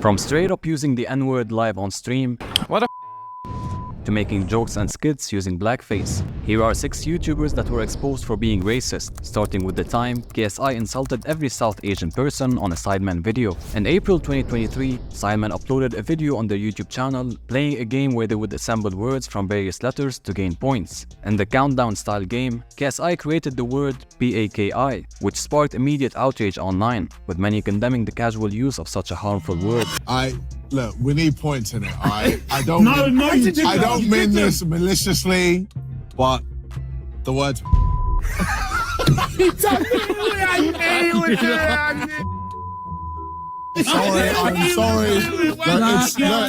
From straight up using the N-word live on stream, What a to making jokes and skits using blackface. Here are 6 YouTubers that were exposed for being racist, starting with the time KSI insulted every South Asian person on a Sidemen video. In April 2023, Sidemen uploaded a video on their YouTube channel playing a game where they would assemble words from various letters to gain points. In the countdown style game, KSI created the word PAKI, which sparked immediate outrage online, with many condemning the casual use of such a harmful word. Look, we need points in it, alright? I don't mean this maliciously, but the word I'm sorry.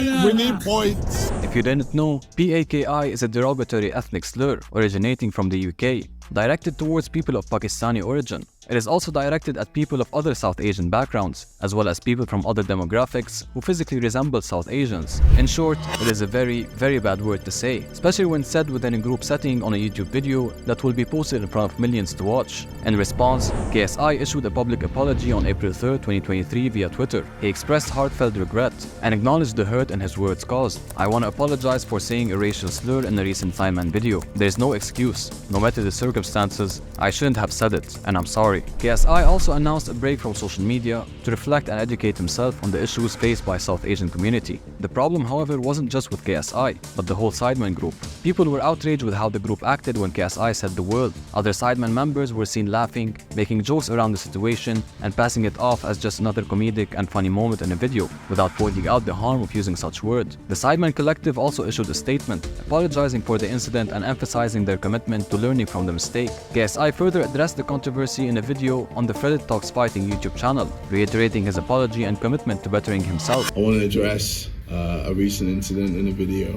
Look, we need points. If you didn't know, PAKI is a derogatory ethnic slur originating from the UK, directed towards people of Pakistani origin. It is also directed at people of other South Asian backgrounds, as well as people from other demographics who physically resemble South Asians. In short, it is a very, very bad word to say, especially when said within a group setting on a YouTube video that will be posted in front of millions to watch. In response, KSI issued a public apology on April 3, 2023 via Twitter. He expressed heartfelt regret and acknowledged the hurt and his words caused. I want to apologize for saying a racial slur in a recent Sidemen video. There is no excuse. No matter the circumstances, I shouldn't have said it, and I'm sorry. KSI also announced a break from social media to reflect and educate himself on the issues faced by South Asian community. The problem, however, wasn't just with KSI, but the whole Sidemen group. People were outraged with how the group acted when KSI said the word. Other Sidemen members were seen laughing, making jokes around the situation, and passing it off as just another comedic and funny moment in a video, without pointing out the harm of using such words. The Sidemen Collective also issued a statement, apologizing for the incident and emphasizing their commitment to learning from the mistake. KSI further addressed the controversy in a video on the Fredit Talks Fighting YouTube channel, reiterating his apology and commitment to bettering himself. I want to address a recent incident in a video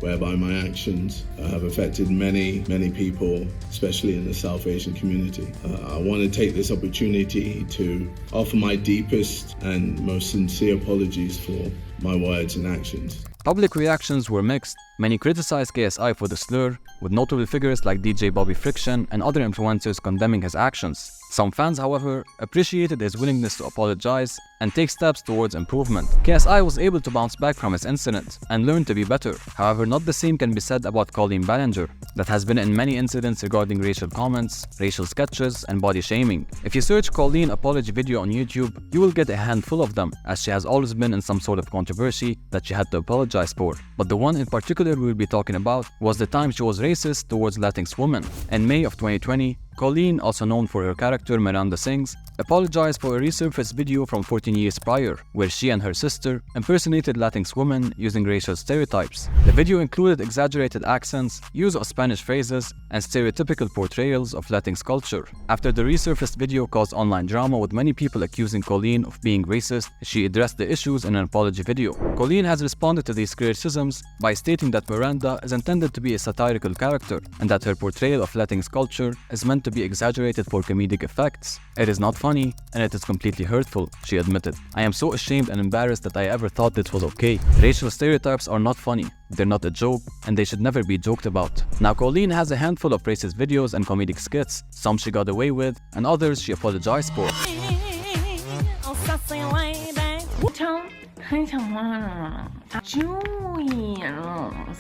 whereby my actions have affected many people, especially in the South Asian community. I want to take this opportunity to offer my deepest and most sincere apologies for my words and actions. Public reactions were mixed. Many criticized KSI for the slur, with notable figures like DJ Bobby Friction and other influencers condemning his actions. Some fans, however, appreciated his willingness to apologize and take steps towards improvement. KSI was able to bounce back from his incident and learn to be better. However, not the same can be said about Colleen Ballinger, that has been in many incidents regarding racial comments, racial sketches, and body shaming. If you search Colleen apology video on YouTube, you will get a handful of them, as she has always been in some sort of controversy that she had to apologize for. But the one in particular we'll be talking about was the time she was racist towards Latinx women. In May of 2020, Colleen, also known for her character Miranda Sings, apologized for a resurfaced video from 14 years prior, where she and her sister impersonated Latinx women using racial stereotypes. The video included exaggerated accents, use of Spanish phrases, and stereotypical portrayals of Latinx culture. After the resurfaced video caused online drama, with many people accusing Colleen of being racist, she addressed the issues in an apology video. Colleen has responded to these criticisms by stating that Miranda is intended to be a satirical character, and that her portrayal of Latinx culture is meant to be exaggerated for comedic effects. It is not funny, and it is completely hurtful, she admitted. I am so ashamed and embarrassed that I ever thought this was okay. Racial stereotypes are not funny, they're not a joke, and they should never be joked about. Now, Colleen has a handful of racist videos and comedic skits. Some she got away with, and others she apologized for.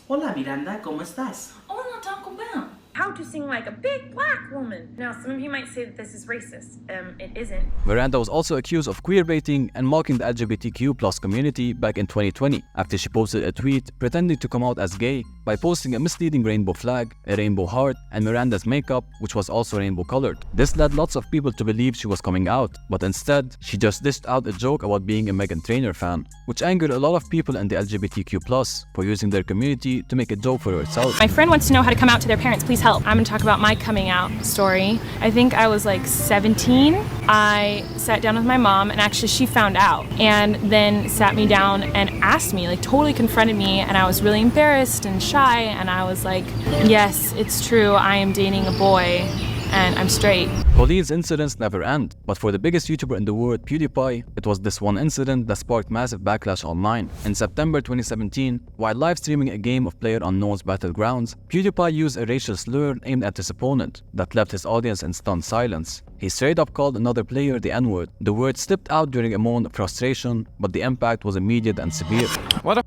Hola Miranda, ¿cómo estás? Hola, Taco Bell. How to sing like a big black woman. Now, some of you might say that this is racist. It isn't. Miranda was also accused of queerbaiting and mocking the LGBTQ+ community back in 2020 after she posted a tweet pretending to come out as gay by posting a misleading rainbow flag, a rainbow heart, and Miranda's makeup, which was also rainbow colored. This led lots of people to believe she was coming out, but instead, she just dished out a joke about being a Meghan Trainor fan, which angered a lot of people in the LGBTQ+ for using their community to make a joke for herself. My friend wants to know how to come out to their parents. Please help. I'm gonna talk about my coming out story. I think I was like 17. I sat down with my mom, and actually she found out and then sat me down and asked me, like totally confronted me, and I was really embarrassed and shy, and I was like, yes, it's true, I am dating a boy and I'm straight. Colleen's incidents never end, but for the biggest YouTuber in the world, PewDiePie, it was this one incident that sparked massive backlash online. In September 2017, while live streaming a game of PlayerUnknown's Battlegrounds, PewDiePie used a racial slur aimed at his opponent that left his audience in stunned silence. He straight up called another player the N-word. The word slipped out during a moment of frustration, but the impact was immediate and severe. What a...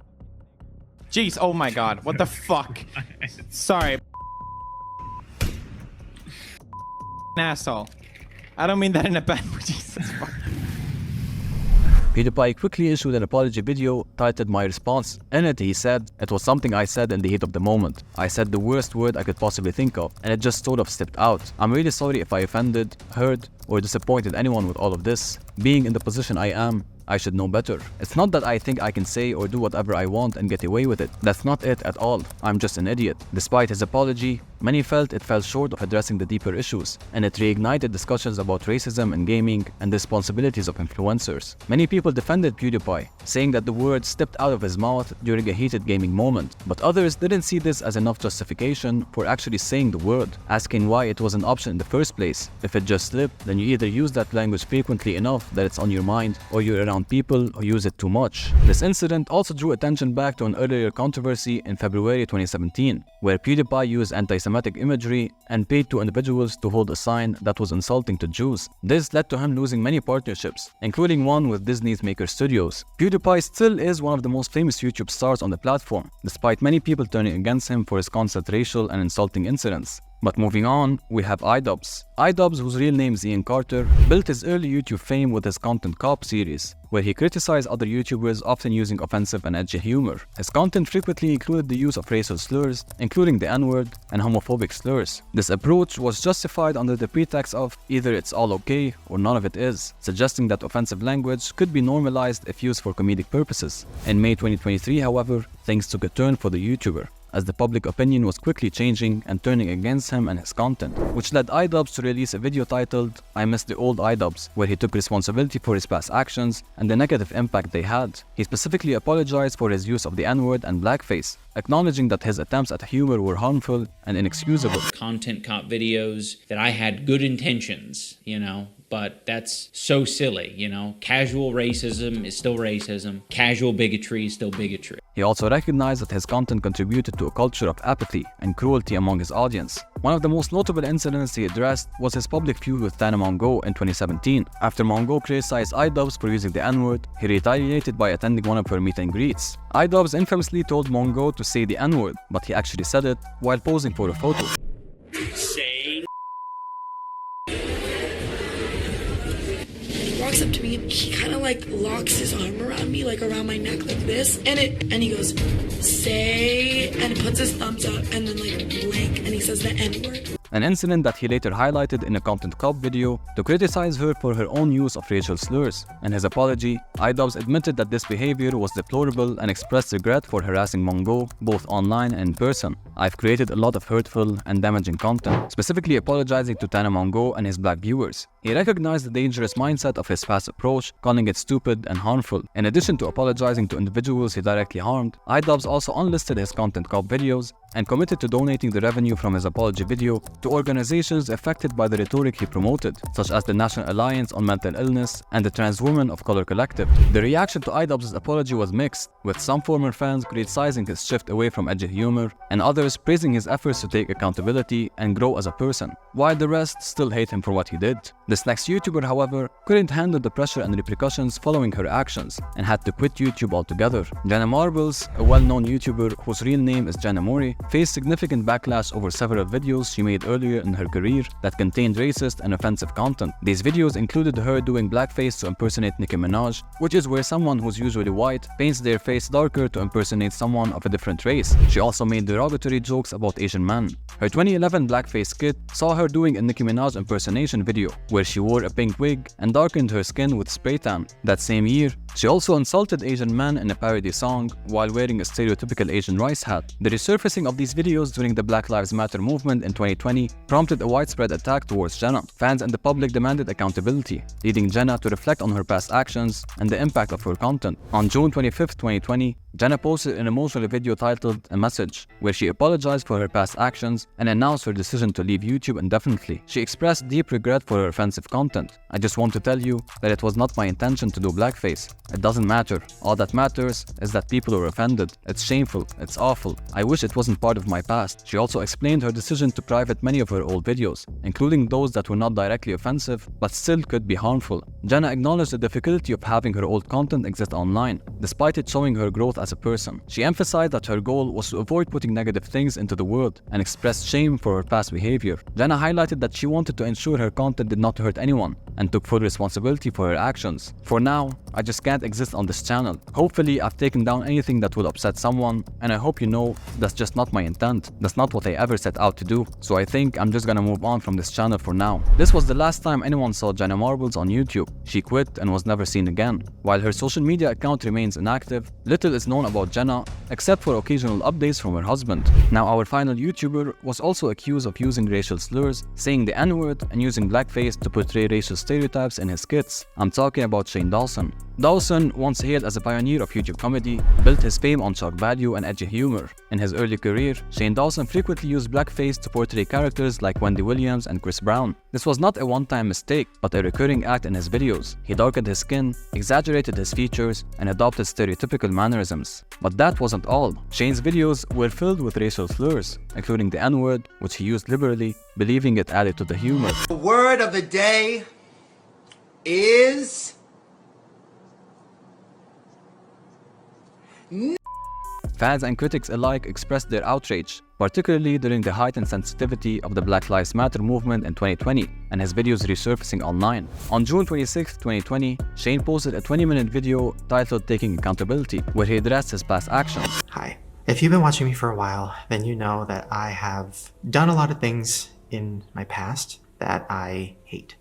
Jeez, oh my god, what the fuck? Sorry. Asshole. I don't mean that in a bad way, Jesus fuck. PewDiePie quickly issued an apology video titled My Response. In it, he said, "It was something I said in the heat of the moment. I said the worst word I could possibly think of, and it just sort of slipped out. I'm really sorry if I offended, hurt, or disappointed anyone with all of this. Being in the position I am, I should know better. It's not that I think I can say or do whatever I want and get away with it. That's not it at all. I'm just an idiot." Despite his apology, many felt it fell short of addressing the deeper issues, and it reignited discussions about racism in gaming and the responsibilities of influencers. Many people defended PewDiePie, saying that the word slipped out of his mouth during a heated gaming moment, but others didn't see this as enough justification for actually saying the word, asking why it was an option in the first place. If it just slipped, then you either use that language frequently enough that it's on your mind, or you're around people who use it too much. This incident also drew attention back to an earlier controversy in February 2017, where PewDiePie used anti-Semitic imagery and paid two individuals to hold a sign that was insulting to Jews. This led to him losing many partnerships, including one with Disney's Maker Studios. PewDiePie still is one of the most famous YouTube stars on the platform, despite many people turning against him for his constant racial and insulting incidents. But moving on, we have iDubbbz. iDubbbz, whose real name is Ian Carter, built his early YouTube fame with his Content Cop series, where he criticized other YouTubers often using offensive and edgy humor. His content frequently included the use of racial slurs, including the N-word and homophobic slurs. This approach was justified under the pretext of either it's all okay or none of it is, suggesting that offensive language could be normalized if used for comedic purposes. In May 2023, however, things took a turn for the YouTuber, as the public opinion was quickly changing and turning against him and his content, which led iDubbbz to release a video titled I Miss the Old iDubbbz, where he took responsibility for his past actions and the negative impact they had. He specifically apologized for his use of the N-word and blackface, acknowledging that his attempts at humor were harmful and inexcusable. Content Cop videos that I had good intentions, but that's so silly, Casual racism is still racism. Casual bigotry is still bigotry. He also recognized that his content contributed to a culture of apathy and cruelty among his audience. One of the most notable incidents he addressed was his public feud with Tana Mongeau in 2017. After Mongeau criticized iDubbbz for using the N-word, he retaliated by attending one of her meet and greets. iDubbbz infamously told Mongeau to say the N-word, but he actually said it while posing for a photo. Walks up to me and he kind of locks his arm around me, around my neck like this, and he goes, say, and puts his thumbs up and then blank, and he says the N-word. An incident that he later highlighted in a Content Cop video to criticize her for her own use of racial slurs. In his apology, iDubbbz admitted that this behavior was deplorable and expressed regret for harassing Mongeau both online and in person. I've created a lot of hurtful and damaging content, specifically apologizing to Tana Mongeau and his black viewers. He recognized the dangerous mindset of his past approach, calling it stupid and harmful. In addition to apologizing to individuals he directly harmed, iDubbbz also unlisted his Content Cop videos and committed to donating the revenue from his apology video to organizations affected by the rhetoric he promoted, such as the National Alliance on Mental Illness and the Trans Women of Color Collective. The reaction to iDubbbz's apology was mixed, with some former fans criticizing his shift away from edgy humor and others praising his efforts to take accountability and grow as a person, while the rest still hate him for what he did. This next YouTuber, however, couldn't handle the pressure and repercussions following her actions and had to quit YouTube altogether. Jenna Marbles, a well-known YouTuber whose real name is Jenna Mori, faced significant backlash over several videos she made earlier in her career that contained racist and offensive content. These videos included her doing blackface to impersonate Nicki Minaj, which is where someone who's usually white paints their face darker to impersonate someone of a different race. She also made derogatory jokes about Asian men. Her 2011 blackface skit saw her doing a Nicki Minaj impersonation video, where she wore a pink wig and darkened her skin with spray tan. That same year, she also insulted Asian men in a parody song while wearing a stereotypical Asian rice hat. The resurfacing of of these videos during the Black Lives Matter movement in 2020 prompted a widespread attack towards Jenna. Fans and the public demanded accountability, leading Jenna to reflect on her past actions and the impact of her content. On June 25, 2020, Jenna posted an emotional video titled A Message, where she apologized for her past actions and announced her decision to leave YouTube indefinitely. She expressed deep regret for her offensive content. "I just want to tell you that it was not my intention to do blackface. It doesn't matter. All that matters is that people are offended. It's shameful. It's awful. I wish it wasn't part of my past." She also explained her decision to private many of her old videos, including those that were not directly offensive but still could be harmful. Jenna acknowledged the difficulty of having her old content exist online, despite it showing her growth as a person. She emphasized that her goal was to avoid putting negative things into the world and expressed shame for her past behavior. Jenna highlighted that she wanted to ensure her content did not hurt anyone and took full responsibility for her actions. "For now, I just can't exist on this channel. Hopefully, I've taken down anything that will upset someone, and I hope you know that's just not my intent. That's not what I ever set out to do. So I think I'm just gonna move on from this channel for now." This was the last time anyone saw Jenna Marbles on YouTube. She quit and was never seen again. While her social media account remains inactive, little is known about Jenna except for occasional updates from her husband. Now, our final YouTuber was also accused of using racial slurs, saying the N-word, and using blackface to portray racial stereotypes in his skits. I'm talking about Shane Dawson. Dawson, once hailed as a pioneer of YouTube comedy, built his fame on shock value and edgy humor. In his early career, Shane Dawson frequently used blackface to portray characters like Wendy Williams and Chris Brown. This was not a one-time mistake, but a recurring act in his videos. He darkened his skin, exaggerated his features, and adopted stereotypical mannerisms. But that wasn't all. Shane's videos were filled with racial slurs, including the N-word, which he used liberally, believing it added to the humor. The word of the day is... Fans and critics alike expressed their outrage, particularly during the heightened sensitivity of the Black Lives Matter movement in 2020 and his videos resurfacing online. On June 26, 2020, Shane posted a 20-minute video titled Taking Accountability, where he addressed his past actions. Hi. If you've been watching me for a while, then you know that I have done a lot of things in my past that I hate,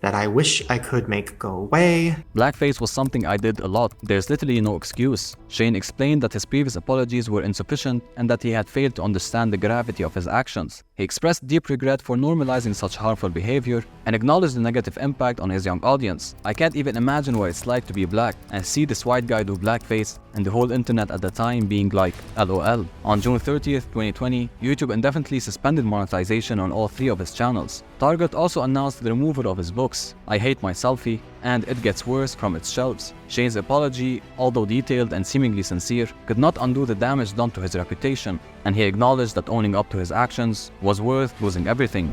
that I wish I could make go away. Blackface was something I did a lot. There's literally no excuse. Shane explained that his previous apologies were insufficient and that he had failed to understand the gravity of his actions. He expressed deep regret for normalizing such harmful behavior and acknowledged the negative impact on his young audience. "I can't even imagine what it's like to be black and see this white guy do blackface," and the whole internet at the time being like, LOL. On June 30th, 2020, YouTube indefinitely suspended monetization on all 3 of his channels. Target also announced the removal of his books, I Hate My Selfie and It Gets Worse, from its shelves. Shane's apology, although detailed and seemingly sincere, could not undo the damage done to his reputation, and he acknowledged that owning up to his actions was worth losing everything.